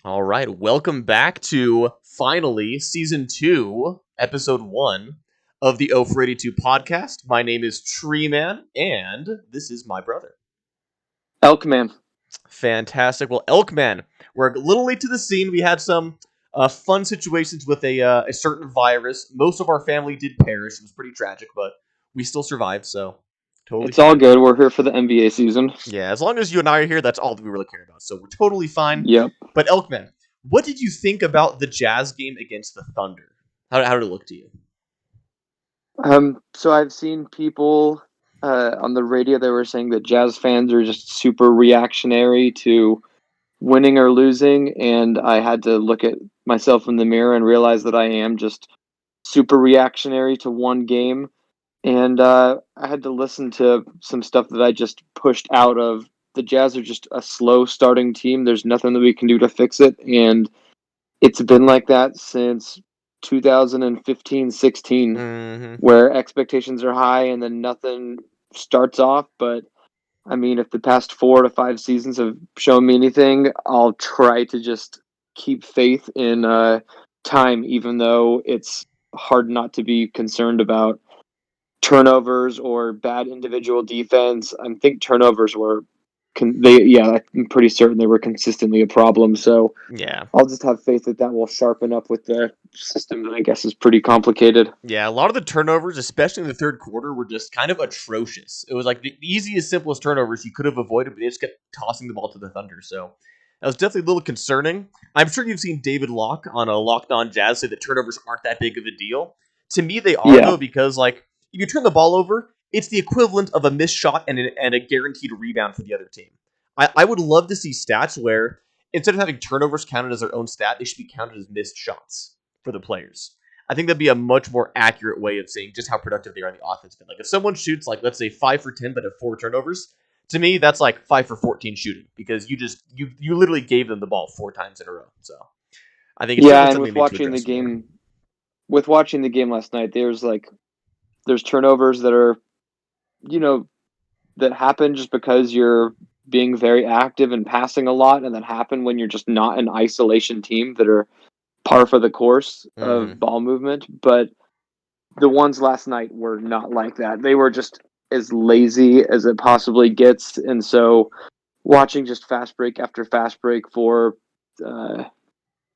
All right, welcome back to finally season 2, episode 1 of the O for 82 podcast. My name is Treeman, and this is my brother. Elkman. Fantastic. Well, Elkman, we're a little late to the scene. We had some fun situations with a certain virus. Most of our family did perish. It was pretty tragic, but we still survived, so totally It's all fine. good. We're here for the NBA season. Yeah, as long as you and I are here, that's all that we really care about. So we're totally fine. Yep. But Elkman, what did you think about the Jazz game against the Thunder? How did it look to you? So I've seen people on the radio that were saying that Jazz fans are just super reactionary to winning or losing, and I had to look at myself in the mirror and realize that I am just super reactionary to one game. And I had to listen to some stuff that I just pushed out of. The Jazz are just a slow starting team. There's nothing that we can do to fix it, and it's been like that since 2015-16, Mm-hmm. where expectations are high and then nothing starts off. But I mean, if the past 4 to 5 seasons have shown me anything, I'll try to just keep faith in time, even though it's hard not to be concerned about turnovers or bad individual defense. I think turnovers were I'm pretty certain they were consistently a problem. So Yeah. I'll just have faith that that will sharpen up with the system that I guess is pretty complicated. Yeah, a lot of the turnovers, especially in the third quarter, were just kind of atrocious. It was like the easiest, simplest turnovers you could have avoided, but they just kept tossing the ball to the Thunder. So that was definitely a little concerning. I'm sure you've seen David Locke on a Locked On Jazz say that turnovers aren't that big of a deal. To me, they are, Yeah, though, because like if you turn the ball over, it's the equivalent of a missed shot and a guaranteed rebound for the other team. I would love to see stats where instead of having turnovers counted as their own stat, they should be counted as missed shots for the players. I think that'd be a much more accurate way of saying just how productive they are on the offense. But like if someone shoots like let's say 5 for 10 but have 4 turnovers, to me that's like 5 for 14 shooting because you literally gave them the ball 4 times in a row. So I think it's yeah, definitely and something they need to address more. with watching the game last night, there's turnovers that are you know that happen just because you're being very active and passing a lot, and that happen when you're just not an isolation team that are par for the course Mm-hmm. of ball movement. But the ones last night were not like that. They were just as lazy as it possibly gets, and so watching just fast break after fast break for uh,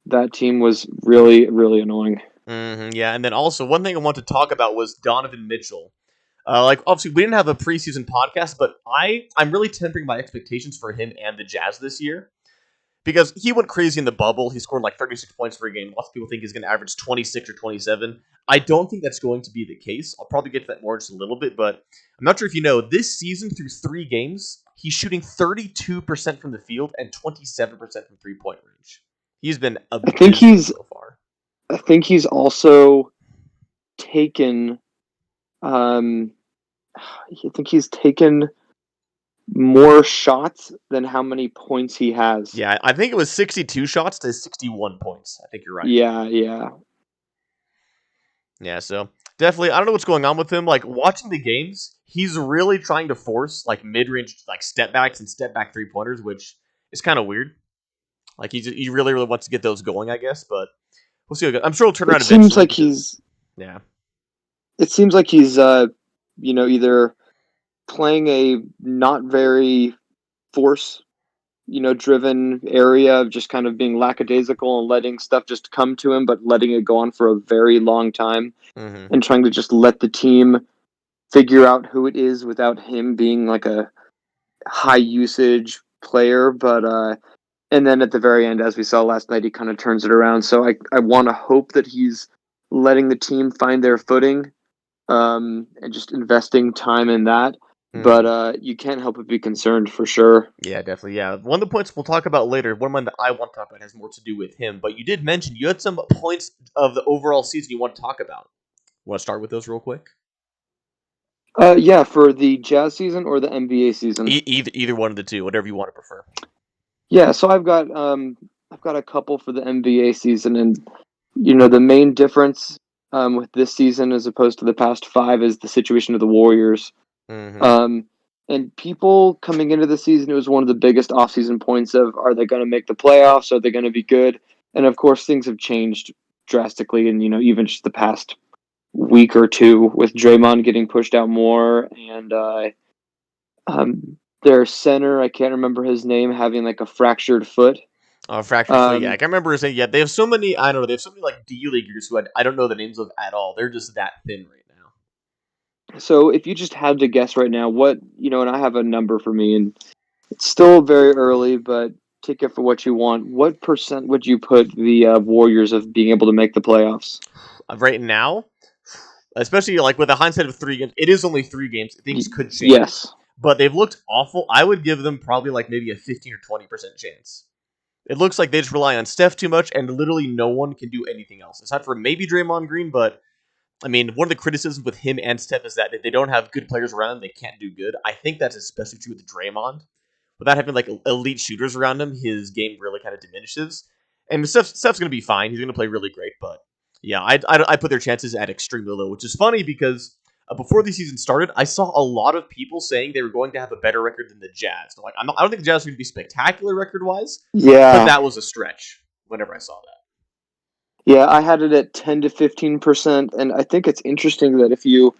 that team was really really annoying. Mm-hmm. Yeah, and then also one thing I want to talk about was Donovan Mitchell. Like obviously we didn't have a preseason podcast, but I'm really tempering my expectations for him and the Jazz this year because he went crazy in the bubble. He scored like 36 points per game. Lots of people think he's going to average 26 or 27. I don't think that's going to be the case. I'll probably get to that more in just a little bit, but I'm not sure if you know, this season through 3 games, he's shooting 32% from the field and 27% from 3 point range. He's been I think abysmal he's so far. I think he's also taken um I think he's taken more shots than how many points he has. Yeah, I think it was 62 shots to 61 points. I think you're right. Yeah, yeah. Yeah, so definitely, I don't know what's going on with him. Like watching the games, he's really trying to force like mid-range, like step backs and step back 3 pointers, which is kind of weird. Like he really really wants to get those going, I guess. But we'll see. I'm sure he'll turn It around seems eventually like because yeah. it seems like he's either playing a not very force driven area of just kind of being lackadaisical and letting stuff just come to him, but letting it go on for a very long time Mm-hmm. and trying to just let the team figure out who it is without him being like a high usage player. But and then at the very end, as we saw last night, he kind of turns it around. So I want to hope that he's letting the team find their footing, and just investing time in that. But Mm-hmm. you can't help but be concerned for sure. Yeah, definitely. Yeah, one of the points we'll talk about later, one that I want to talk about has more to do with him. But you did mention you had some points of the overall season you want to talk about. Want to start with those real quick? Yeah, for the Jazz season or the NBA season. Either one of the two, whatever you want to prefer. Yeah, so I've got a couple for the NBA season, and the main difference with this season as opposed to the past 5 is the situation of the Warriors. Mm-hmm. Um, And people coming into the season, it was one of the biggest offseason points of, are they going to make the playoffs? Are they going to be good? And of course, things have changed drastically. And, even just the past week or two with Draymond getting pushed out more and their center, I can't remember his name, having like a fractured foot. Fractured foot. Yeah, I Um, can't remember saying. Yeah, they have so many. I don't know. They have so many like D leaguers who I don't know the names of at all. They're just that thin right now. so if you just had to guess right now, and I have a number for me, and it's still very early, but take it for what you want. What percent would you put the Warriors of being able to make the playoffs? Right now, especially like with a hindsight of 3 games, it is only 3 games. Things could change, Yes. but they've looked awful. I would give them probably like maybe a 15 or 20% chance. It looks like they just rely on Steph too much, and literally no one can do anything else. Aside from maybe Draymond Green, but I mean, one of the criticisms with him and Steph is that if they don't have good players around them, they can't do good. I think that's especially true with Draymond. Without having like elite shooters around him, his game really kind of diminishes. And Steph's going to be fine. He's going to play really great, but yeah, I put their chances at extremely low, which is funny because before the season started, I saw a lot of people saying they were going to have a better record than the Jazz. Like, I don't think the Jazz are going to be spectacular record wise, but Yeah. that was a stretch whenever I saw that. Yeah, I had it at 10 to 15%. And I think it's interesting that if you,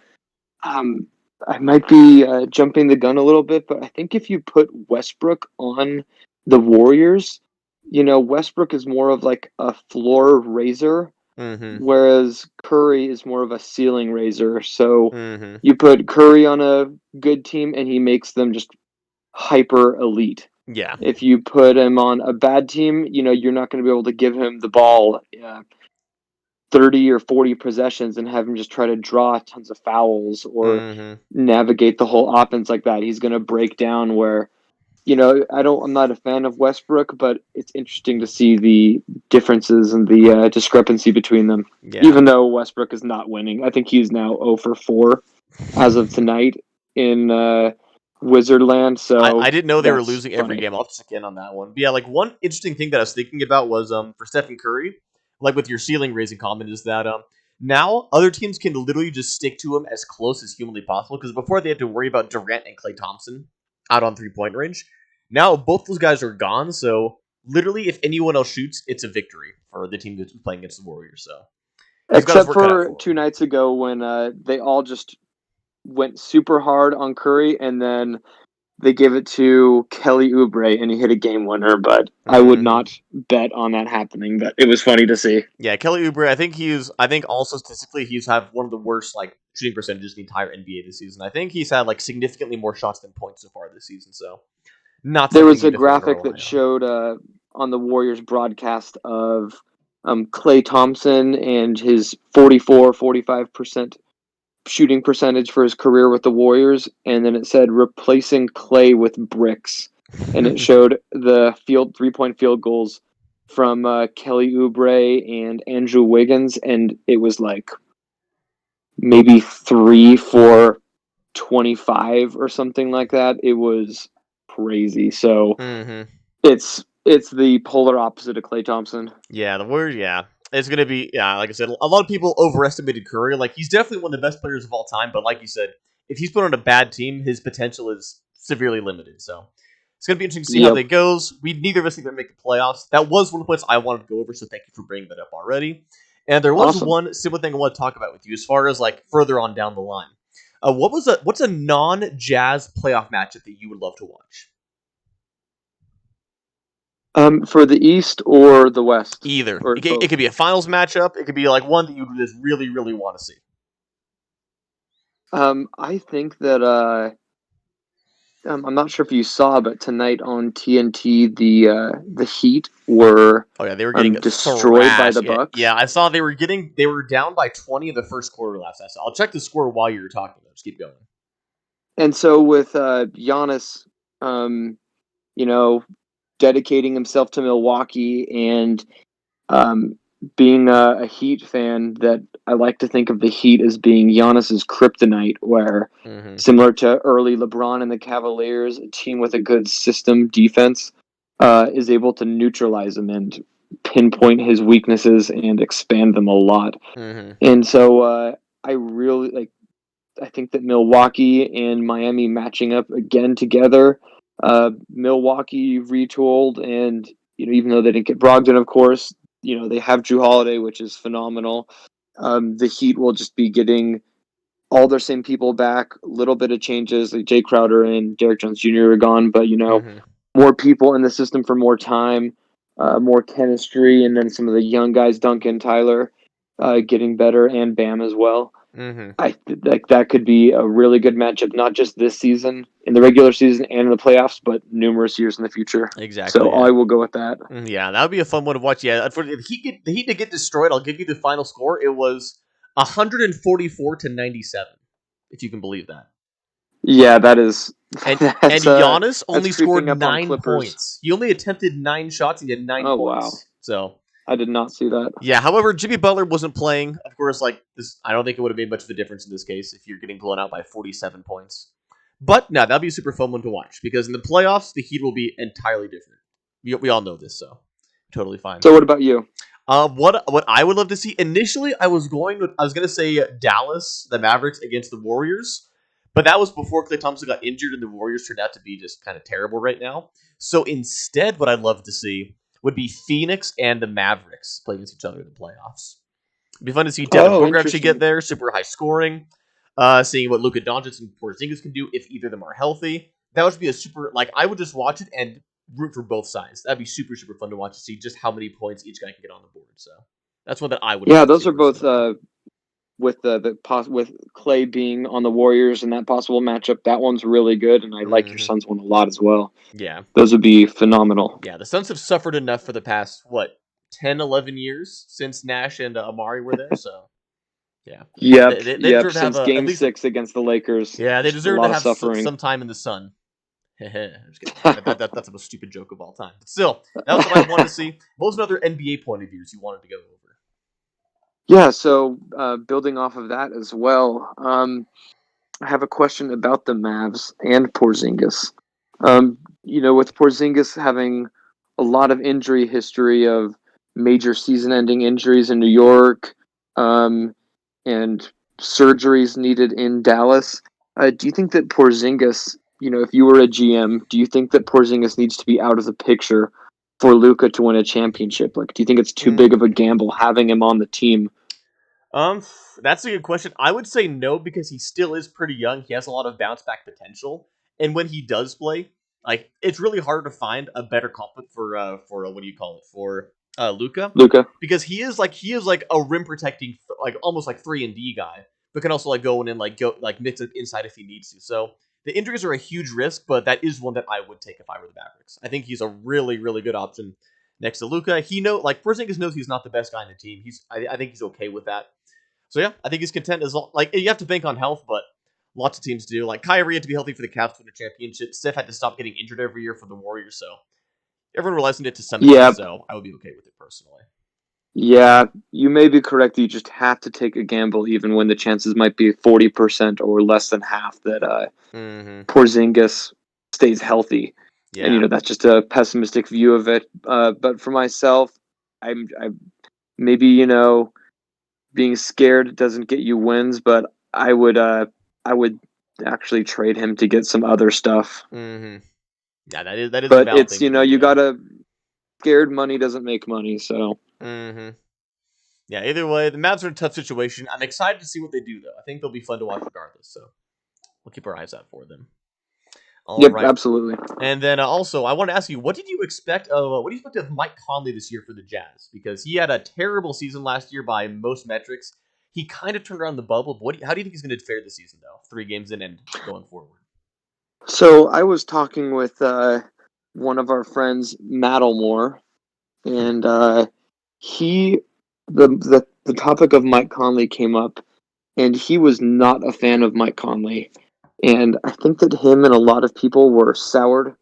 um, I might be jumping the gun a little bit, but I think if you put Westbrook on the Warriors, Westbrook is more of like a floor raiser, Mm-hmm. whereas Curry is more of a ceiling raiser. So Mm-hmm. you put Curry on a good team and he makes them just hyper elite. Yeah. If you put him on a bad team, you're not going to be able to give him the ball 30 or 40 possessions and have him just try to draw tons of fouls or Mm-hmm. navigate the whole offense like that. He's going to break down where, I'm not a fan of Westbrook, but it's interesting to see the differences and the discrepancy between them. Yeah. Even though Westbrook is not winning, I think he's now 0 for 4 as of tonight in Wizardland. I So didn't know they were that's losing every funny. game. I'll check in on that one. But yeah, like one interesting thing that I was thinking about was for Stephen Curry, like with your ceiling raising comment, is that now other teams can literally just stick to him as close as humanly possible because before they had to worry about Durant and Klay Thompson out on 3 point range. Now both those guys are gone, so literally if anyone else shoots, it's a victory for the team that's playing against the Warriors. So he's got his Except work cut out for for him. 2 nights ago when they all just went super hard on Curry, and then they gave it to Kelly Oubre, and he hit a game winner. But I would Mm-hmm. not bet on that happening. But it was funny to see. Yeah, Kelly Oubre. I think also statistically he's had one of the worst like shooting percentages in the entire NBA this season. I think he's had like significantly more shots than points so far this season. So not There something was you a definitely want to graphic rely that on. showed on the Warriors broadcast of Klay Thompson and his 45% shooting percentage for his career with the Warriors, and then it said replacing Klay with bricks, and it showed the 3-point field goals from Kelly Oubre and Andrew Wiggins, and it was like maybe 3 for 25 or something like that. It was crazy. So Mm-hmm. it's the polar opposite of Klay Thompson. Yeah, the Warriors. Yeah, it's gonna be. Yeah, like I said, a lot of people overestimated Curry. Like he's definitely one of the best players of all time. But like you said, if he's put on a bad team, his potential is severely limited. So it's gonna be interesting to see how Yep. that goes. We neither of us think they're gonna make the playoffs. That was one of the points I wanted to go over. So thank you for bringing that up already. And there was Awesome. one similar thing I want to talk about with you as far as like further on down the line. What's a non-Jazz playoff matchup that you would love to watch? For the East or the West, Either or it both. could be a finals matchup. It could be like one that you just really want to see. I think that I'm not sure if you saw, but tonight on TNT, the Heat were Oh yeah, they were getting destroyed by thrashed. the Yeah, yeah, Bucks, I saw they were down by 20 in the first quarter last I saw. I'll check the score while you're talking. Though. Just keep going. and so with Giannis, um, you know, dedicating himself to Milwaukee and um, being a Heat fan, that I like to think of the Heat as being Giannis's kryptonite, where Mm-hmm. similar to early LeBron and the Cavaliers, a team with a good system defense is able to neutralize him and pinpoint his weaknesses and expand them a lot. Mm-hmm. And so I really like. I think that Milwaukee and Miami matching up again together. Milwaukee retooled, and even though they didn't get Brogdon, of course, they have Drew Holiday, which is phenomenal. The Heat will just be getting all their same people back. A little bit of changes, like Jay Crowder and Derek Jones Jr. are gone, but Mm-hmm. more people in the system for more time, more chemistry, and then some of the young guys, Duncan, Tyler, getting better, and Bam as well. Mm-hmm. I like that could be a really good matchup, not just this season in the regular season and in the playoffs, but numerous years in the future. Exactly. So Yeah. I will go with that. Yeah, that would be a fun one to watch. Yeah, for the Heat to get destroyed, I'll give you the final score. It was 144-97, if you can believe that. Yeah, that is And Giannis that's only scored creeping up on 9 Clippers. points. He only attempted 9 shots and he had 9 Oh wow, points. So I did not see that. yeah. However, Jimmy Butler wasn't playing. Of course, like this, I don't think it would have made much of a difference in this case if you're getting blown out by 47 points. But no, that'd be a super fun one to watch because in the playoffs, the Heat will be entirely different. We all know this, so totally fine. So what about you? What I would love to see initially, I was gonna say Dallas, the Mavericks against the Warriors, but that was before Klay Thompson got injured and the Warriors turned out to be just kind of terrible right now. So instead, what I'd love to see would be Phoenix and the Mavericks play against each other in the playoffs. It'd be fun to see Devin Oh, Booker actually get interesting. there, super high scoring. Seeing what Luka Doncic and Porzingis can do if either of them are healthy. That would be a super I would just watch it and root for both sides. That'd be super super fun to watch to see just how many points each guy can get on the board. So that's one that I would Yeah, love to those see are both personally. with with Clay being on the Warriors and that possible matchup. That one's really good, and I like your Hmm. Suns one a lot as well. Yeah, Those would be phenomenal. yeah. The Suns have suffered enough for the past 10, 11 years since Nash and Amari were there. So yeah, Yep, they yep. deserve to have Since at Game least Six against the Lakers, yeah, they just a deserve to lot of have suffering. some time in the sun. I'm just kidding. That's the most stupid joke of all time. But still, that was what I wanted to see. What was another NBA point of views you wanted to go over? Yeah. So building off of that as well, I have a question about the Mavs and Porzingis. With Porzingis having a lot of injury history of major season-ending injuries in New York, and surgeries needed in Dallas, do you think that Porzingis, if you were a GM, do you think that Porzingis needs to be out of the picture for Luka to win a championship? Like, do you think it's too big of a gamble having him on the team? Um, that's a good question. I would say no because he still is pretty young. He has a lot of bounce back potential, and when he does play, like it's really hard to find a better complement for what do you call it for Luca, Luka? because he is like a rim protecting like almost like 3-and-D guy, but can also like go in and like go like mix it inside if he needs to. So the injuries are a huge risk, but that is one that I would take if I were the Mavericks. I think he's a really really good option next to Luca. He like Porzingis knows he's not the best guy in the team. I think he's okay with that. So yeah, I think he's content as long. Like you have to bank on health, but lots of teams do. Like Kyrie had to be healthy for the Cavs to win a championship. Steph had to stop getting injured every year for the Warriors. So everyone relies on it to some extent. Yeah, So I would be okay with it personally. yeah, you may be correct. You just have to take a gamble, even when the chances might be 40% or less than half that Mm-hmm. Porzingis stays healthy. And Yeah. that's just a pessimistic view of it. But for myself, I maybe being scared doesn't get you wins, but I would actually trade him to get some other stuff. Mm-hmm. Yeah, that is a But valid it's thing to do. you Yeah. gotta scared money doesn't make money. So Mm-hmm. Yeah. Either way, the Mavs are in a tough situation. I'm excited to see what they do, though. I think they'll be fun to watch regardless. So we'll keep our eyes out for them. All yep, right. absolutely. And then also, I want to ask you, what do you expect of Mike Conley this year for the Jazz? Because he had a terrible season last year by most metrics. He kind of turned around the bubble. But how do you think he's going to fare this season, though? 3 games in and going forward. So I was talking with one of our friends, Mattlemore, and he the topic of Mike Conley came up, and he was not a fan of Mike Conley, and I think that him and a lot of people were soured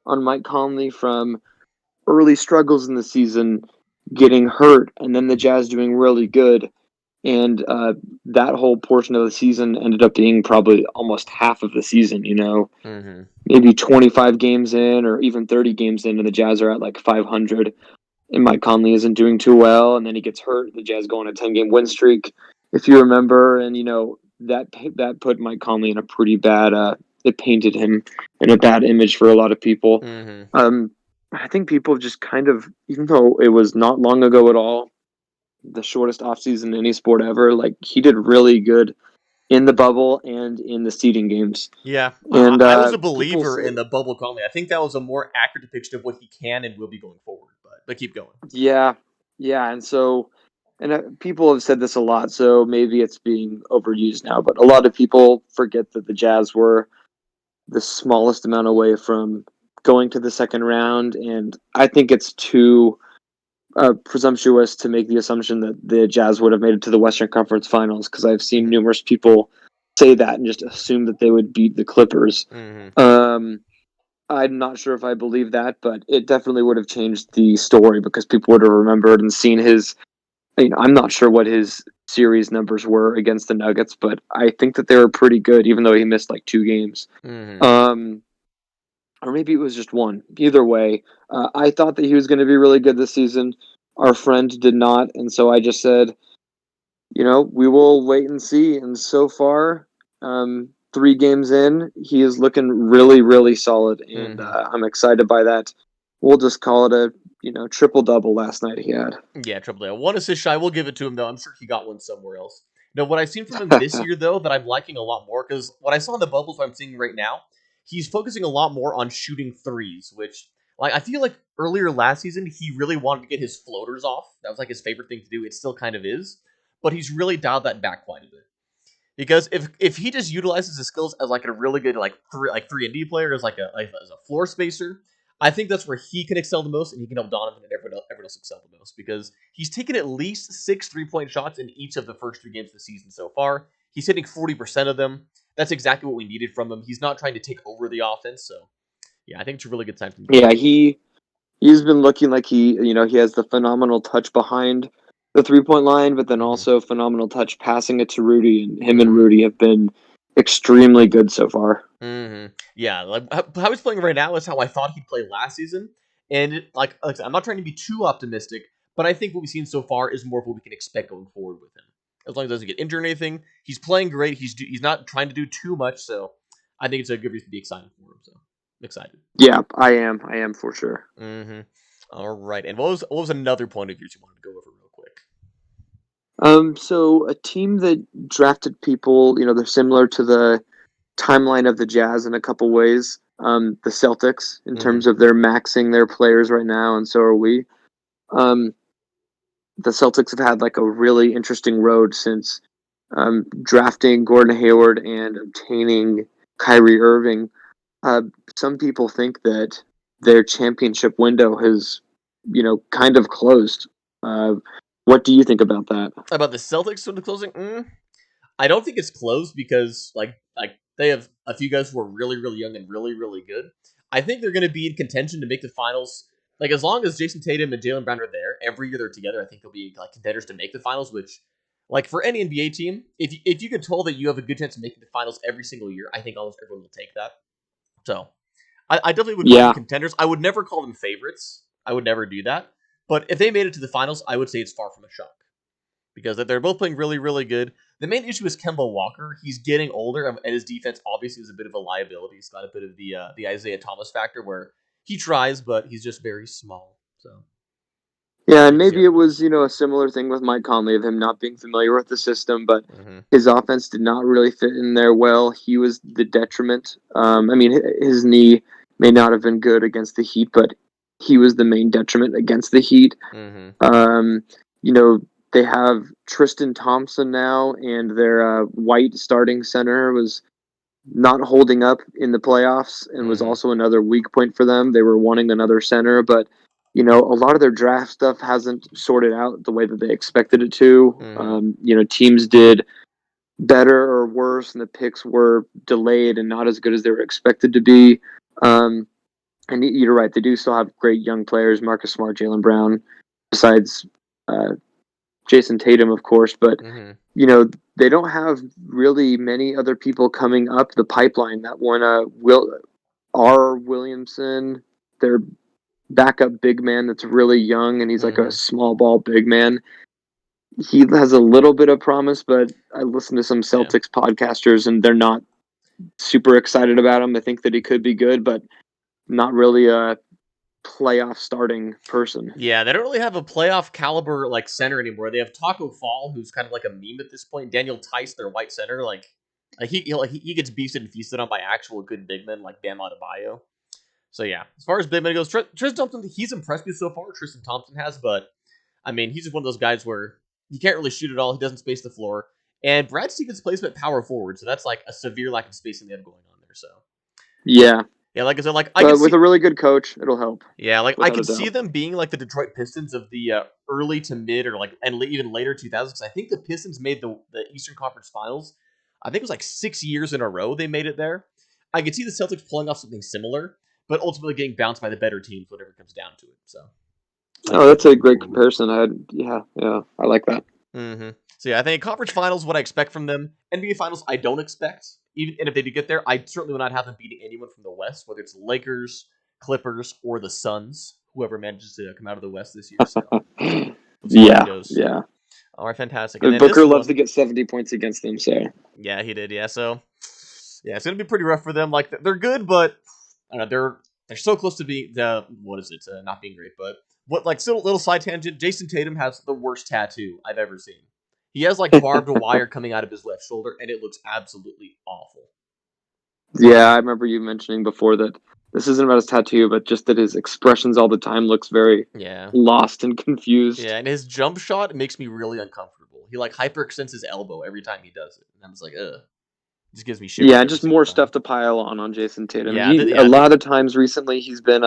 on Mike Conley from early struggles in the season, getting hurt, and then the Jazz doing really good. And that whole portion of the season ended up being probably almost half of the season, Mm-hmm. maybe 25 games in or even 30 games in, and the Jazz are at like 500. And Mike Conley isn't doing too well, and then he gets hurt. The Jazz go on a 10-game win streak, if you remember. And, that put Mike Conley in a pretty bad. It painted him in a bad image for a lot of people. Mm-hmm. I think people have just kind of, even though it was not long ago at all, the shortest offseason in any sport ever, like he did really good in the bubble and in the seeding games. Yeah, And I was a people believer say, in the bubble Conley. I think that was a more accurate depiction of what he can and will be going forward. But keep going. yeah, yeah, and so, and people have said this a lot, so maybe it's being overused now, but a lot of people forget that the Jazz were the smallest amount away from going to the second round, and I think it's too presumptuous to make the assumption that the Jazz would have made it to the Western Conference Finals because I've seen Mm-hmm. numerous people say that and just assume that they would beat the Clippers. Mm-hmm. Um, I'm not sure if I believe that, but it definitely would have changed the story because people would have remembered and seen his. I'm not sure what his series numbers were against the Nuggets, but I think that they were pretty good, even though he missed like 2 games. Mm-hmm. Um, or maybe it was just one. Either way, I thought that he was going to be really good this season. Our friend did not, and so I just said, we will wait and see. And so far, 3 games in, he is looking really, really solid, and Mm-hmm. I'm excited by that. We'll just call it a triple double last night he had. Yeah, Triple A. One assist shy. We'll give it to him though. I'm sure he got one somewhere else. No, what I've seen from him this year though that I'm liking a lot more because what I saw in the bubbles, what I'm seeing right now, he's focusing a lot more on shooting threes, which like I feel like earlier last season he really wanted to get his floaters off. That was like his favorite thing to do. It still kind of is, but he's really dialed that back quite a bit. Because if he just utilizes his skills as like a really good like 3 and D player as a floor spacer, I think that's where he can excel the most, and he can help Donovan and everyone else excel the most because he's taken at least 6 3-point shots in each of the first 3 games of the season so far. He's hitting 40% of them. That's exactly what we needed from him. He's not trying to take over the offense, so yeah, I think it's a really good sign from Yeah, Donovan. he's been looking like he has the phenomenal touch behind the 3-point line, but then Mm-hmm. also phenomenal touch passing it to Rudy, and him and Mm-hmm. Rudy have been extremely good so far. Mm-hmm. Yeah, like how he's playing right now is how I thought he'd play last season, and like I said, I'm not trying to be too optimistic, but I think what we've seen so far is more of what we can expect going forward with him. As long as he doesn't get injured or anything, he's playing great. He's not trying to do too much, so I think it's a good reason to be excited for him. So I'm excited. Yeah, I am for sure. Mm-hmm. All right, and what was another point of yours you wanted to go over real quick? So a team that drafted people, they're similar to the timeline of the Jazz in a couple ways. The Celtics, in Mm-hmm. terms of they're maxing their players right now, and so are we. Um, the Celtics have had like a really interesting road since drafting Gordon Hayward and obtaining Kyrie Irving. Uh, some people think that their championship window has, kind of closed. Uh, what do you think about that? About the Celtics sort of closing. I don't think it's close because like they have a few guys who are really really young and really really good. I think they're going to be in contention to make the finals. Like as long as Jason Tatum and Jalen Brown are there every year they're together, I think they'll be like contenders to make the finals. Which, like for any NBA team, if you get told that you have a good chance of making the finals every single year, I think almost everyone will take that. So I definitely would call them Yeah, contenders. I would never call them favorites. I would never do that. But if they made it to the finals, I would say it's far from a shock because they're both playing really, really good. The main issue is Kemba Walker. He's getting older, and his defense obviously is a bit of a liability. He's got a bit of the Isaiah Thomas factor where he tries, but he's just very small. So yeah, we'll and have to see how maybe it that was, goes. a similar thing with Mike Conley of him not being familiar with the system, but Mm-hmm. his offense did not really fit in there well. He was the detriment. I mean, his knee may not have been good against the Heat, but he was the main detriment against the Heat. Mm-hmm. Um, you know, they have Tristan Thompson now, and their white starting center was not holding up in the playoffs and was Mm-hmm. also another weak point for them. They were wanting another center, but a lot of their draft stuff hasn't sorted out the way that they expected it to. Mm-hmm. Teams did better or worse, and the picks were delayed and not as good as they were expected to be. Um, and you're right; they do still have great young players: Marcus Smart, Jalen Brown, besides uh, Jason Tatum, of course. But Mm-hmm. you know they don't have really many other people coming up the pipeline. That one, Will R. Williamson, their backup big man, that's really young, and he's like a Mm-hmm. small ball big man. He has a little bit of promise, but I listen to some Yeah. Celtics podcasters, and they're not super excited about him. They think that he could be good, but not really a playoff starting person. Yeah, they don't really have a playoff caliber like center anymore. They have Taco Fall, who's kind of like a meme at this point. Daniel Tice, their white center, he gets beasted and feasted on by actual good big men like Bam Adebayo. So yeah, as far as big men goes, Tristan Thompson, he's impressed me so far. Tristan Thompson has, but I mean, he's just one of those guys where he can't really shoot at all. He doesn't space the floor, and Brad Stevens plays him at power forward, so that's like a severe lack of spacing they have going on there. So Yeah, yeah, like I said, like I could but with see. a really good coach, it'll help Yeah, like I without a could see doubt. them being like the Detroit Pistons of the early to mid or like and even later 2000s. Because I think the Pistons made the Eastern Conference Finals. I think it was like 6 years in a row they made it there. I could see the Celtics pulling off something similar, but ultimately getting bounced by the better teams, whatever it comes down to it. So I Oh, could see that's them a moving great forward. comparison. Yeah, I like that. Mm-hmm. So yeah, I think conference finals, what I expect from them. NBA finals, I don't expect. Even and if they do get there, I certainly would not have them beating anyone from the West, whether it's the Lakers, Clippers, or the Suns, whoever manages to come out of the West this year. So we'll see how that Yeah, goes. yeah. All right, fantastic. And then this Booker loves to one, get 70 points against them, so yeah, he did. Yeah, so yeah, it's gonna be pretty rough for them. Like they're good, but I don't know, they're so close to being what is it? Not being great, but what like still a little side tangent. Jason Tatum has the worst tattoo I've ever seen. He has like barbed wire coming out of his left shoulder, and it looks absolutely awful. yeah, I remember you mentioning before that this isn't about his tattoo, but just that his expressions all the time looks very Yeah, lost and confused. yeah, and his jump shot makes me really uncomfortable. He like hyperextends his elbow every time he does it, and I'm just like, ugh, it just gives me Yeah, shivers and every just single more time. stuff to pile on Jason Tatum. Yeah, He a lot of times recently he's been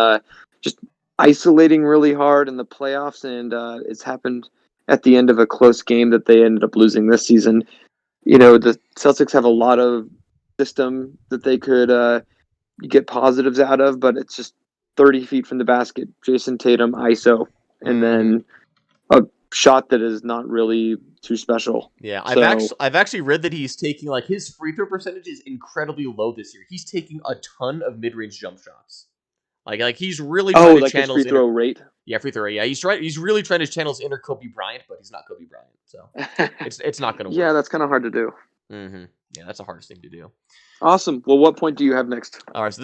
just isolating really hard in the playoffs, and it's happened at the end of a close game that they ended up losing this season. You know, the Celtics have a lot of system that they could get positives out of, but it's just 30 feet from the basket, Jason Tatum ISO, and Mm-hmm. then a shot that is not really too special. Yeah, So, I've actually read that he's taking like his free throw percentage is incredibly low this year. He's taking a ton of mid range jump shots. Like he's really trying oh, to like his channel free his inner throw rate. yeah free throw. Yeah, he's really trying to channel his inner Kobe Bryant, but he's not Kobe Bryant, so it's not going to Yeah, work. that's kind of hard to do. Mm-hmm. Yeah, that's the hardest thing to do. Awesome. Well, what point do you have next? All right, so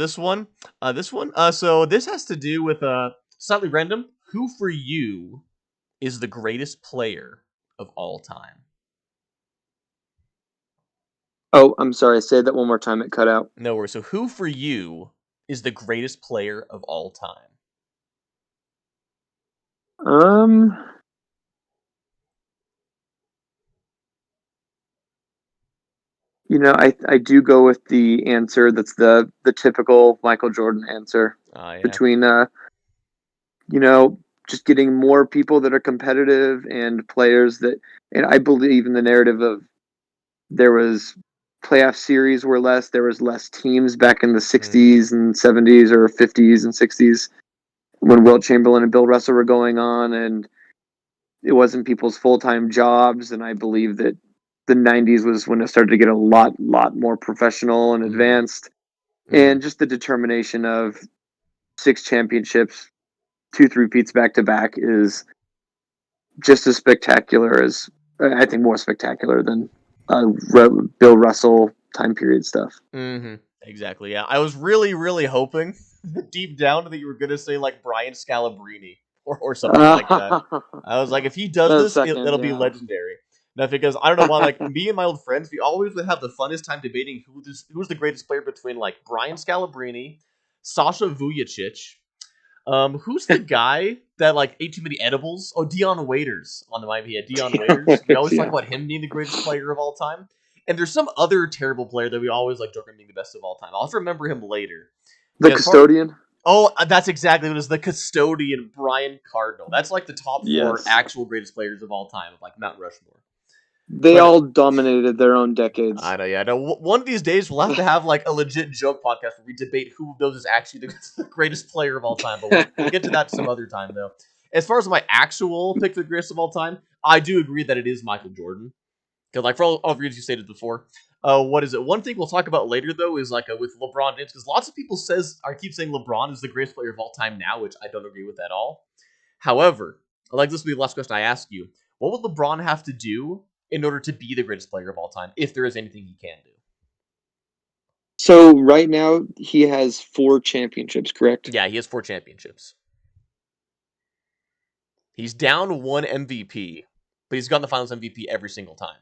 so this has to do with slightly random. Who for you is the greatest player of all time? Oh, I'm sorry. Say that one more time. It cut out. No worries. So who for you is the greatest player of all time? Um, I do go with the answer that's the typical Michael Jordan answer Yeah. between you know, just getting more people that are competitive and players that, and I believe in the narrative of there was playoff series were less, there was less teams back in the Mm-hmm. 60s and 70s or 50s and 60s when Wilt Chamberlain and Bill Russell were going on, and it wasn't people's full-time jobs. And I believe that the 90s was when it started to get a lot more professional and Mm-hmm. advanced, Mm-hmm. and just the determination of 6 championships, 2 3-peats back to back is just as spectacular as, I think, more spectacular than Bill Russell time period stuff. Mm-hmm. Exactly. Yeah. I was really, really hoping deep down that you were gonna say like Brian Scalabrine or something like that. I was like, if he does The this, second, it'll be yeah. legendary. Now, because I don't know why, like me and my old friends, we always would have the funnest time debating who's the greatest player between like Brian Scalabrine, Sasha Vujacic. Who's the guy that like ate too many edibles? Oh, Dion Waiters on the Miami Heat. Dion Waiters. We always talk Yeah. about him being the greatest player of all time. And there's some other terrible player that we always like joke about being the best of all time. I'll have to remember him later. The Because part custodian. that's exactly what it is. The custodian Brian Cardinal. That's like the top four Yes. actual greatest players of all time, like Mount Rushmore. They But all dominated their own decades. I know, yeah. I know. One of these days we'll have to have like a legit joke podcast where we debate who of those is actually the greatest player of all time. But we'll get to that some other time though. As far as my actual pick for the greatest of all time, I do agree that it is Michael Jordan. Because like for all the reasons you stated before, what is it? One thing we'll talk about later though is like with LeBron James, because lots of people I keep saying LeBron is the greatest player of all time now, which I don't agree with at all. However, like this will be the last question I ask you. What would LeBron have to do in order to be the greatest player of all time, if there is anything he can do? So right now he has 4 championships, correct? Yeah, he has 4 championships. He's down one MVP, but he's gotten the Finals MVP every single time.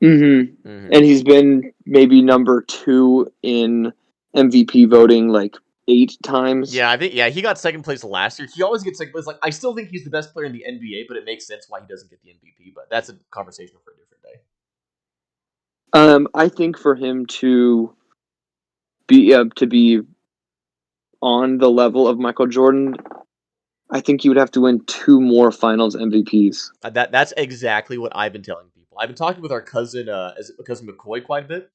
Mm-hmm. Mm-hmm. And he's been maybe number 2 in MVP voting like 8 times. Yeah, I think he got second place last year. He always gets second place. Like, I still think he's the best player in the NBA, but it makes sense why he doesn't get the MVP. But that's a conversation for a different day. I think for him to be on the level of Michael Jordan, I think he would have to win 2 more Finals MVPs. That's exactly what I've been telling people. I've been talking with our cousin, cousin McCoy, quite a bit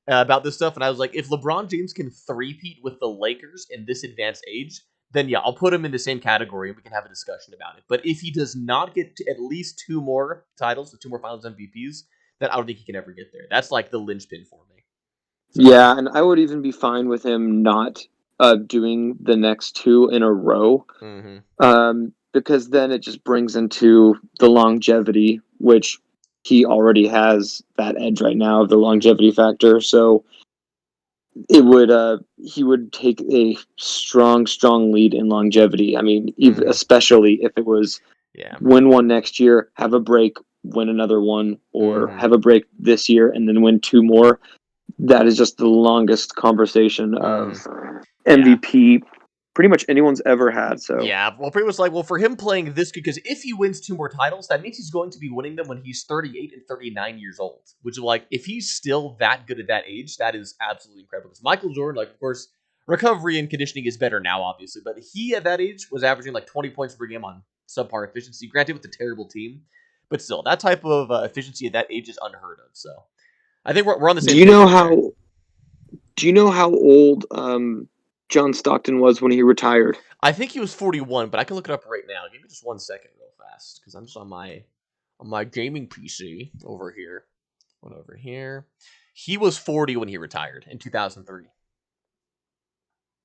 about this stuff, and I was like, if LeBron James can three-peat with the Lakers in this advanced age, then yeah, I'll put him in the same category and we can have a discussion about it. But if he does not get to at least 2 more titles, 2 more Finals MVPs, then I don't think he can ever get there. That's like the linchpin for me. So, Yeah, and I would even be fine with him not doing the next 2 in a row, mm-hmm, because then it just brings into the longevity, which he already has that edge right now of the mm-hmm, longevity factor. So it would he would take a strong lead in longevity. I mean, mm-hmm, especially if it was yeah, win one next year, have a break, win another one, or mm-hmm, have a break this year and then win 2 more. That is just the longest conversation mm-hmm, of yeah. MVP pretty much anyone's ever had. So Yeah, well, pretty much like, well, for him playing this good, because if he wins 2 more titles, that means he's going to be winning them when he's 38 and 39 years old. Which is like, if he's still that good at that age, that is absolutely incredible. Because Michael Jordan, like, of course, recovery and conditioning is better now, obviously, but he at that age was averaging like 20 points per game on subpar efficiency. Granted, with a terrible team, but still, that type of efficiency at that age is unheard of. So I think we're on the do same you page know right there. how old John Stockton was when he retired? I think he was 41, but I can look it up right now. Give me just 1 second, real fast, because I'm just on my gaming PC over here. One over here. He was 40 when he retired in 2003.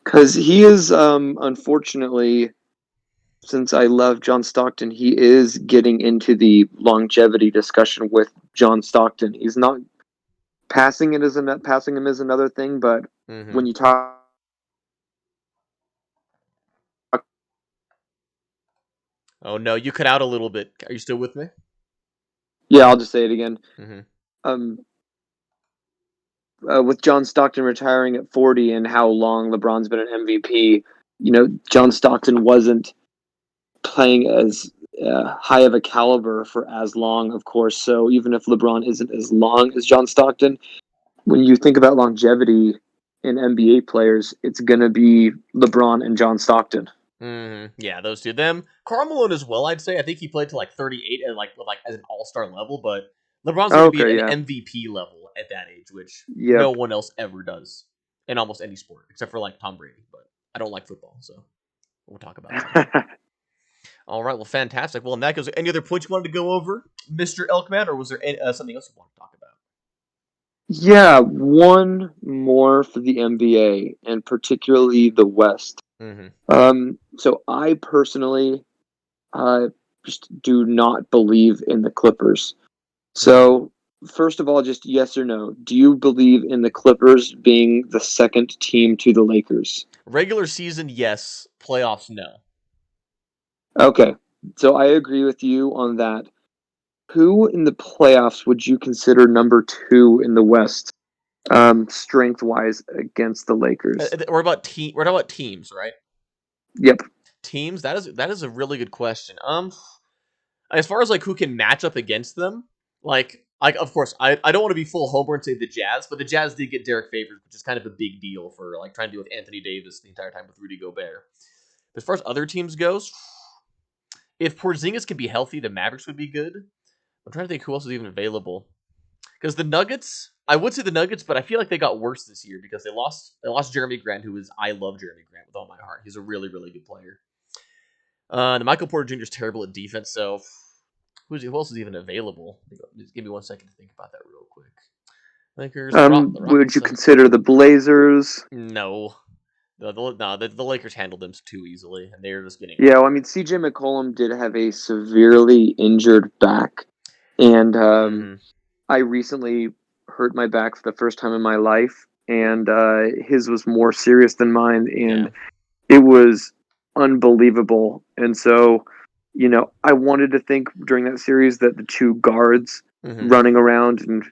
Because he is, unfortunately, since I love John Stockton, he is getting into the longevity discussion with John Stockton. He's not passing him is another thing, but Mm-hmm. when you talk, Oh no, you cut out a little bit. Are you still with me? yeah, I'll just say it again. Mm-hmm. Um, with John Stockton retiring at 40 and how long LeBron's been an MVP, John Stockton wasn't playing as high of a caliber for as long, of course. So even if LeBron isn't as long as John Stockton, when you think about longevity in NBA players, it's going to be LeBron and John Stockton. Mm-hmm. Yeah, those two. Them. Karl Malone as well, I'd say. I think he played to like 38 and like as an all-star level, but LeBron's going to be at Okay, an yeah. MVP level at that age, which no Yep. one else ever does in almost any sport, except for like Tom Brady. But I don't like football, so we'll talk about that later. All right, well, fantastic. Well, in that case, any other points you wanted to go over, Mr. Elkman, or was there something else you want to talk about? Yeah, one more for the NBA and particularly the West. Mm-hmm. So I personally uh, just do not believe in the Clippers. Mm-hmm. So, first of all, just yes or no. Do you believe in the Clippers being the second team to the Lakers? Regular season, yes. Playoffs, no. Okay, so I agree with you on that. Who in the playoffs would you consider number 2 in the West, strength wise, against the Lakers? We're talking about teams, right? Yep. Teams. That is a really good question. As far as like who can match up against them, like of course I don't want to be full homer and say the Jazz, but the Jazz did get Derek Favors, which is kind of a big deal for like trying to do with Anthony Davis the entire time with Rudy Gobert. But as far as other teams goes, if Porzingis can be healthy, the Mavericks would be good. I'm trying to think who else is even available. Because the Nuggets, I would say the Nuggets, but I feel like they got worse this year because they lost Jeremy Grant, who is I love Jeremy Grant with all my heart. He's a really really good player. And Michael Porter Jr. is terrible at defense, so who else is even available? Just give me 1 second to think about that real quick. Lakers, the Would Rockets you suck. consider the Blazers? No, The Lakers handled them too easily, and they were just getting Yeah, well, I over mean, CJ McCollum did have a severely injured back, and it. Mm-hmm. I recently hurt my back for the first time in my life, and his was more serious than mine, Yeah. and it was unbelievable. And so, I wanted to think during that series that the two guards Mm-hmm. running around and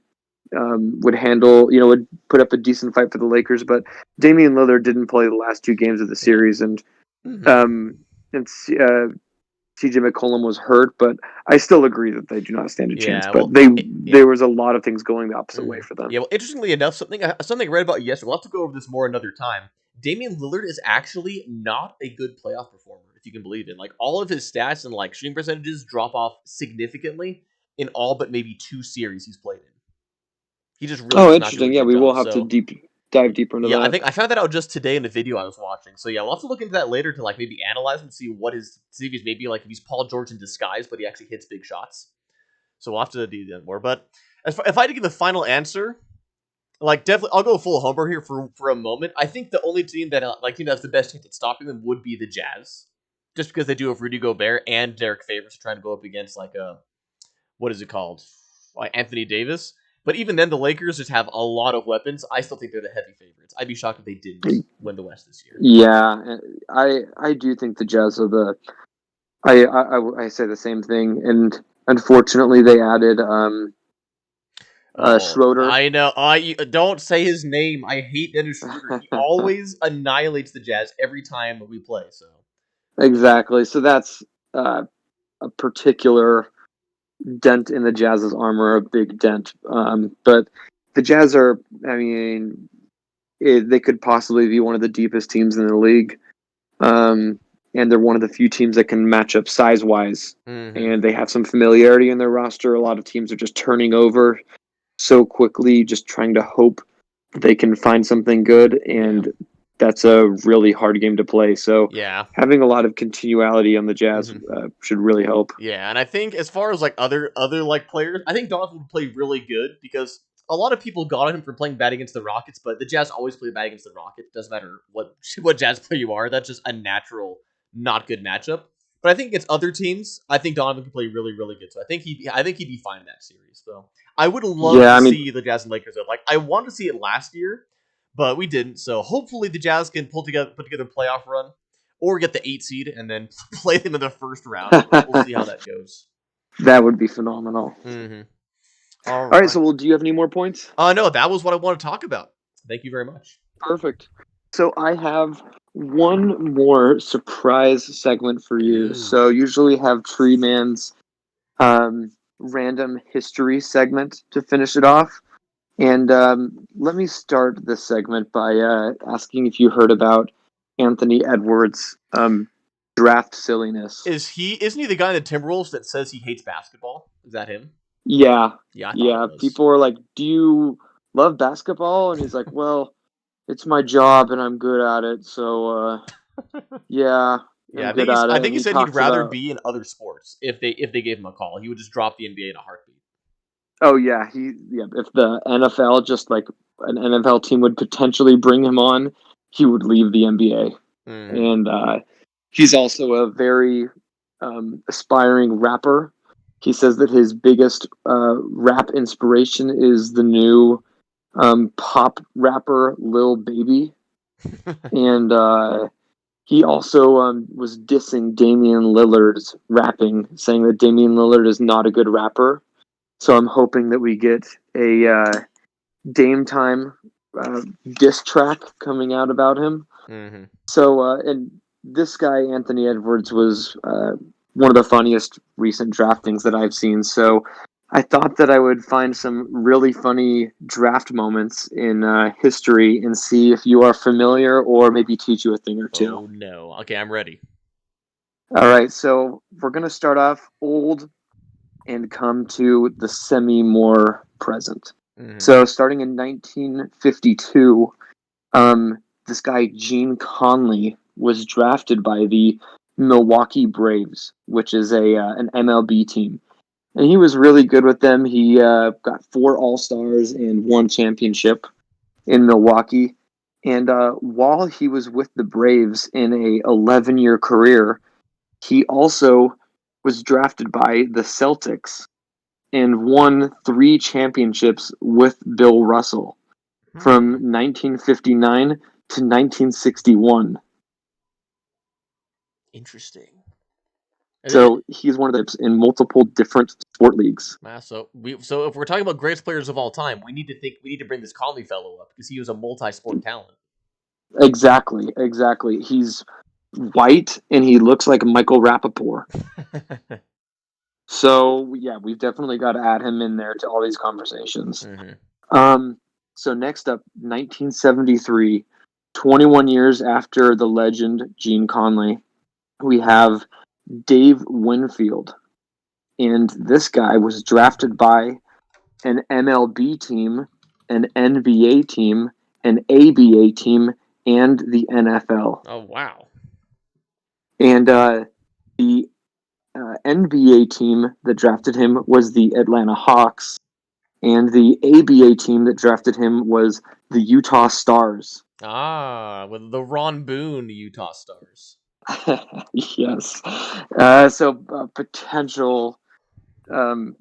would handle, would put up a decent fight for the Lakers, but Damian Lillard didn't play the last two games of the Yeah. series, and Mm-hmm. um, and CJ McCollum was hurt, but I still agree that they do not stand a chance. Yeah. But Well. Yeah. there was a lot of things going the opposite way Mm-hmm. for them. Yeah. Well, interestingly enough, something I read about yesterday. We'll have to go over this more another time. Damian Lillard is actually not a good playoff performer, if you can believe it. Like all of his stats and like shooting percentages drop off significantly in all but maybe 2 series he's played in. He just really Oh, does not do a interesting. Yeah, good we will job. have to So dive deeper into yeah, I that. think I found that out just today in a video I was watching. So yeah, we'll have to look into that later to like maybe analyze and see if he's maybe like if he's Paul George in disguise, but he actually hits big shots. So we'll have to do that more. But if I had to give the final answer, like definitely, I'll go full homer here for a moment. I think the only team that team that has the best chance at stopping them would be the Jazz, just because they do have Rudy Gobert and Derek Favors trying to go up against like a what is it called, like Anthony Davis. But even then, the Lakers just have a lot of weapons. I still think they're the heavy favorites. I'd be shocked if they didn't win the West this year. Yeah, I do think the Jazz are the. I say the same thing, and unfortunately they added Oh, Schroeder. I know. I don't say his name. I hate Dennis Schroeder. He always annihilates the Jazz every time we play. So Exactly. So that's a particular dent in the Jazz's armor, a big dent. But the Jazz are, I mean, they could possibly be one of the deepest teams in the league. And they're one of the few teams that can match up size wise. mm-hmm. And they have some familiarity in their roster. A lot of teams are just turning over so quickly, just trying to hope they can find something good. Yeah, And that's a really hard game to play. So yeah. having a lot of continuality on the Jazz Mm-hmm. should really help. Yeah, and I think as far as like other like players, I think Donovan would play really good because a lot of people got on him for playing bad against the Rockets, but the Jazz always play bad against the Rockets. Doesn't matter what Jazz player you are. That's just a natural, not good matchup. But I think against other teams, I think Donovan can play really, really good. So I think he'd be fine in that series. So I would love Yeah, to I mean, see the Jazz and Lakers. Like I wanted to see it last year, but we didn't. So hopefully the Jazz can put together a playoff run or get the 8 seed and then play them in the first round. We'll see how that goes. that would be phenomenal. Mm-hmm. All All right, so right. well, do you have any more points? No, that was what I want to talk about. Thank you very much. Perfect. So I have one more surprise segment for you. Ooh. So usually have Tree Man's random history segment to finish it off. And let me start this segment by asking if you heard about Anthony Edwards' draft silliness. Isn't he the guy in the Timberwolves that says he hates basketball? Is that him? Yeah, Yeah, I thought it yeah. was. People are like, "Do you love basketball?" And he's like, "Well, it's my job and I'm good at it. So yeah, Yeah, I'm good at I it." think And he he said he'd talks rather about, be in other sports if they gave him a call. He would just drop the NBA in a heartbeat. oh yeah, if the NFL just like an NFL team would potentially bring him on, he would leave the NBA. Mm-hmm. And he's also a very aspiring rapper. He says that his biggest rap inspiration is the new pop rapper Lil Baby, and he also was dissing Damian Lillard's rapping, saying that Damian Lillard is not a good rapper. So I'm hoping that we get a Dame Time diss track coming out about him. Mm-hmm. So, and this guy, Anthony Edwards, was one of the funniest recent draftings that I've seen. So, I thought that I would find some really funny draft moments in history and see if you are familiar or maybe teach you a thing or two. Oh no. Okay, I'm ready. All right, so we're going to start off old and come to the semi more present. Mm-hmm. So, starting in 1952, this guy Gene Conley was drafted by the Milwaukee Braves, which is a an MLB team, and he was really good with them. He got 4 All Stars and 1 championship in Milwaukee, And while he was with the Braves in a 11-year career, he also was drafted by the Celtics and won 3 championships with Bill Russell from 1959 to 1961. Interesting. So he's one of the in multiple different sport leagues. So if we're talking about greatest players of all time, we need to bring this Conley fellow up because he was a multi-sport talent. Exactly. He's white and he looks like Michael Rappaport. So yeah, we've definitely got to add him in there to all these conversations. So next up, 1973, 21 years after the legend Gene Conley, we have Dave Winfield. And this guy was drafted by an MLB team, an NBA team, an ABA team, and the NFL. Oh, wow. And the NBA team that drafted him was the Atlanta Hawks, and the ABA team that drafted him was the Utah Stars. With the Ron Boone Utah Stars. Yes. So a potential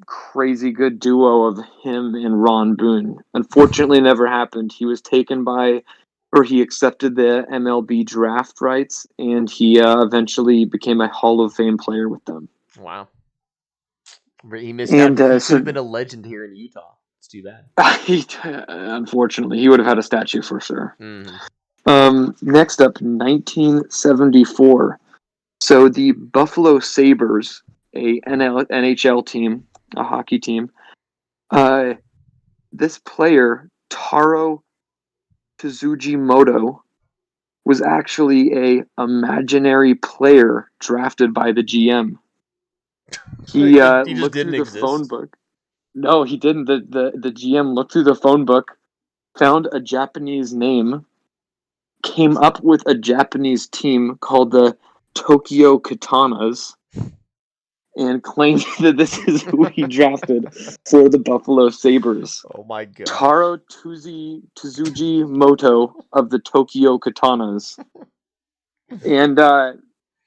crazy good duo of him and Ron Boone. Unfortunately, never happened. He was taken by, or he accepted the MLB draft rights, and he eventually became a Hall of Fame player with them. Wow. He missed out. And He could have been a legend here in Utah. It's too bad. Unfortunately, he would have had a statue for sure. Mm-hmm. Next up, 1974. So the Buffalo Sabres, a NHL team, a hockey team. This player, Taro Tsujimoto, was actually a imaginary player drafted by the GM. He just looked didn't through the phone exist. book. No, he didn't. The GM looked through the phone book, found a Japanese name, came up with a Japanese team called the Tokyo Katanas, and claimed that this is who he drafted for the Buffalo Sabres. Oh my god. Taro Tsujimoto of the Tokyo Katanas. And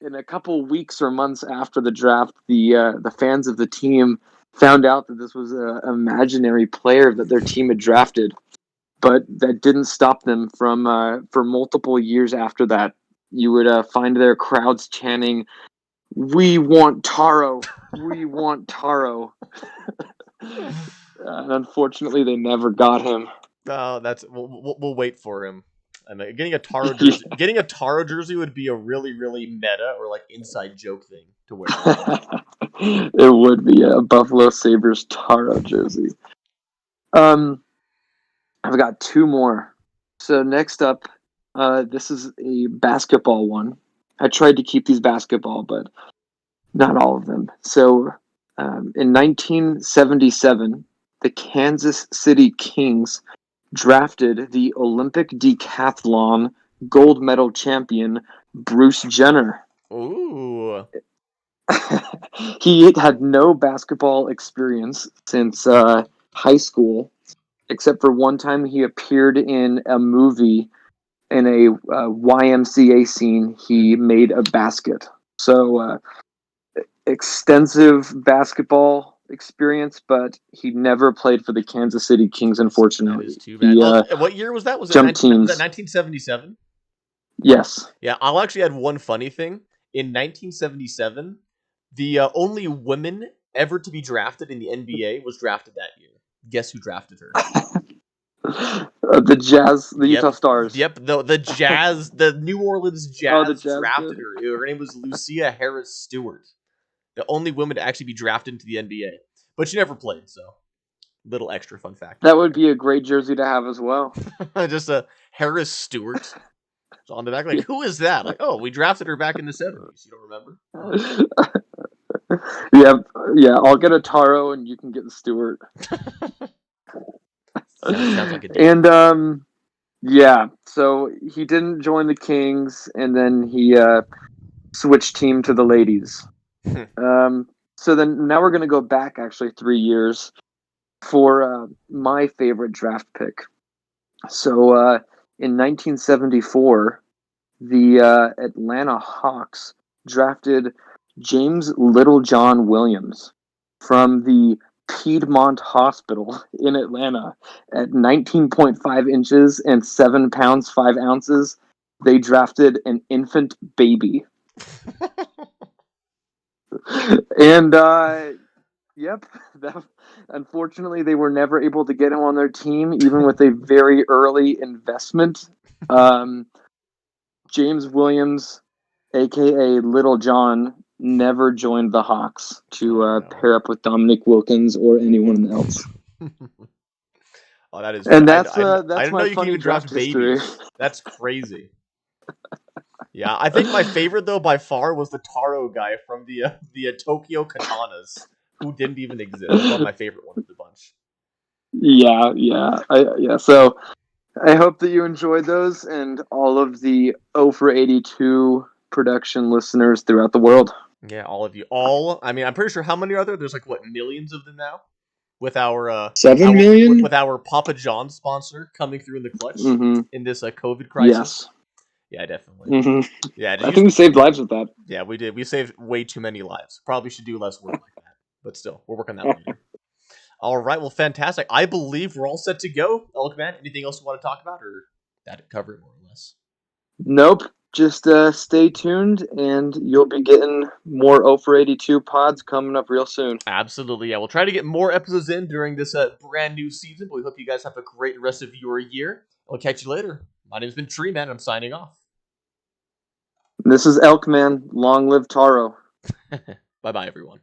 in a couple weeks or months after the draft, the fans of the team found out that this was an imaginary player that their team had drafted. But that didn't stop them from, for multiple years after that, you would find their crowds chanting, "We want Taro! We want Taro!" Unfortunately, they never got him. Oh, we'll wait for him. And getting a Taro jersey, getting a Taro jersey would be a really meta or like inside joke thing to wear. It would be a Buffalo Sabres Taro jersey. I've got 2 more. So next up, this is a basketball one. I tried to keep these basketball, but not all of them. So in 1977, the Kansas City Kings drafted the Olympic decathlon gold medal champion Bruce Jenner. Ooh. He had no basketball experience since high school, except for one time he appeared in a movie in a YMCA scene. He made a basket. So extensive basketball experience, but he never played for the Kansas City Kings, unfortunately. That is too bad. He what year was that? Was jumped teams. Was that 1977? Yes. Yeah, I'll actually add one funny thing. In 1977, the only woman ever to be drafted in the NBA was drafted that year. Guess who drafted her? The Jazz, the Utah Stars. Yep, the Jazz, the New Orleans Jazz, the Jazz drafted did. her. Her name was Lucia Harris Stewart, the only woman to actually be drafted into the NBA. But she never played, so little extra fun fact. That would be a great jersey to have as well. Just a Harris Stewart. So on the back, like, who is that? Like, oh, we drafted her back in the 70s. You don't remember? Yeah. I'll get a Taro and you can get the Stewart. Sounds like a deal. And yeah, so he didn't join the Kings, and then he switched team to the ladies. So then now we're going to go back actually 3 years for my favorite draft pick. So In 1974, the Atlanta Hawks drafted James Littlejohn Williams from the Piedmont Hospital in Atlanta at 19.5 inches and 7 pounds 5 ounces. They drafted an infant baby. And yep, that, unfortunately, they were never able to get him on their team, even with a very early investment. James Williams, aka Little John, never joined the Hawks to Oh no. pair up with Dominic Wilkins or anyone else. Oh, that is. And I that's didn't know my you can funny even draft draft history. babies. That's crazy. Yeah, I think my favorite though by far was the Taro guy from the Tokyo Katanas, who didn't even exist. That's probably my favorite one of the bunch. Yeah. So I hope that you enjoyed those and all of the 0 for 82 production listeners throughout the world. Yeah, all of you. All. I mean, I'm pretty sure how many are there? There's like what, millions of them now. With Seven million? with our Papa John sponsor coming through in the clutch Mm-hmm. in this COVID crisis. Yes. Yeah, definitely. Mm-hmm. Yeah, did I you? think we saved lives with that. Yeah, we did. We saved way too many lives. Probably should do less work like that. But still, we'll work on that later. All right, well, fantastic. I believe we're all set to go. Elk Man, anything else you want to talk about, or that cover it more or less? Nope. Just stay tuned, and you'll be getting more 0 for 82 pods coming up real soon. Absolutely, yeah. We'll try to get more episodes in during this brand new season, but we hope you guys have a great rest of your year. We'll catch you later. My name's been Tree Man. I'm signing off. This is Elkman. Long live Taro. Bye bye, everyone.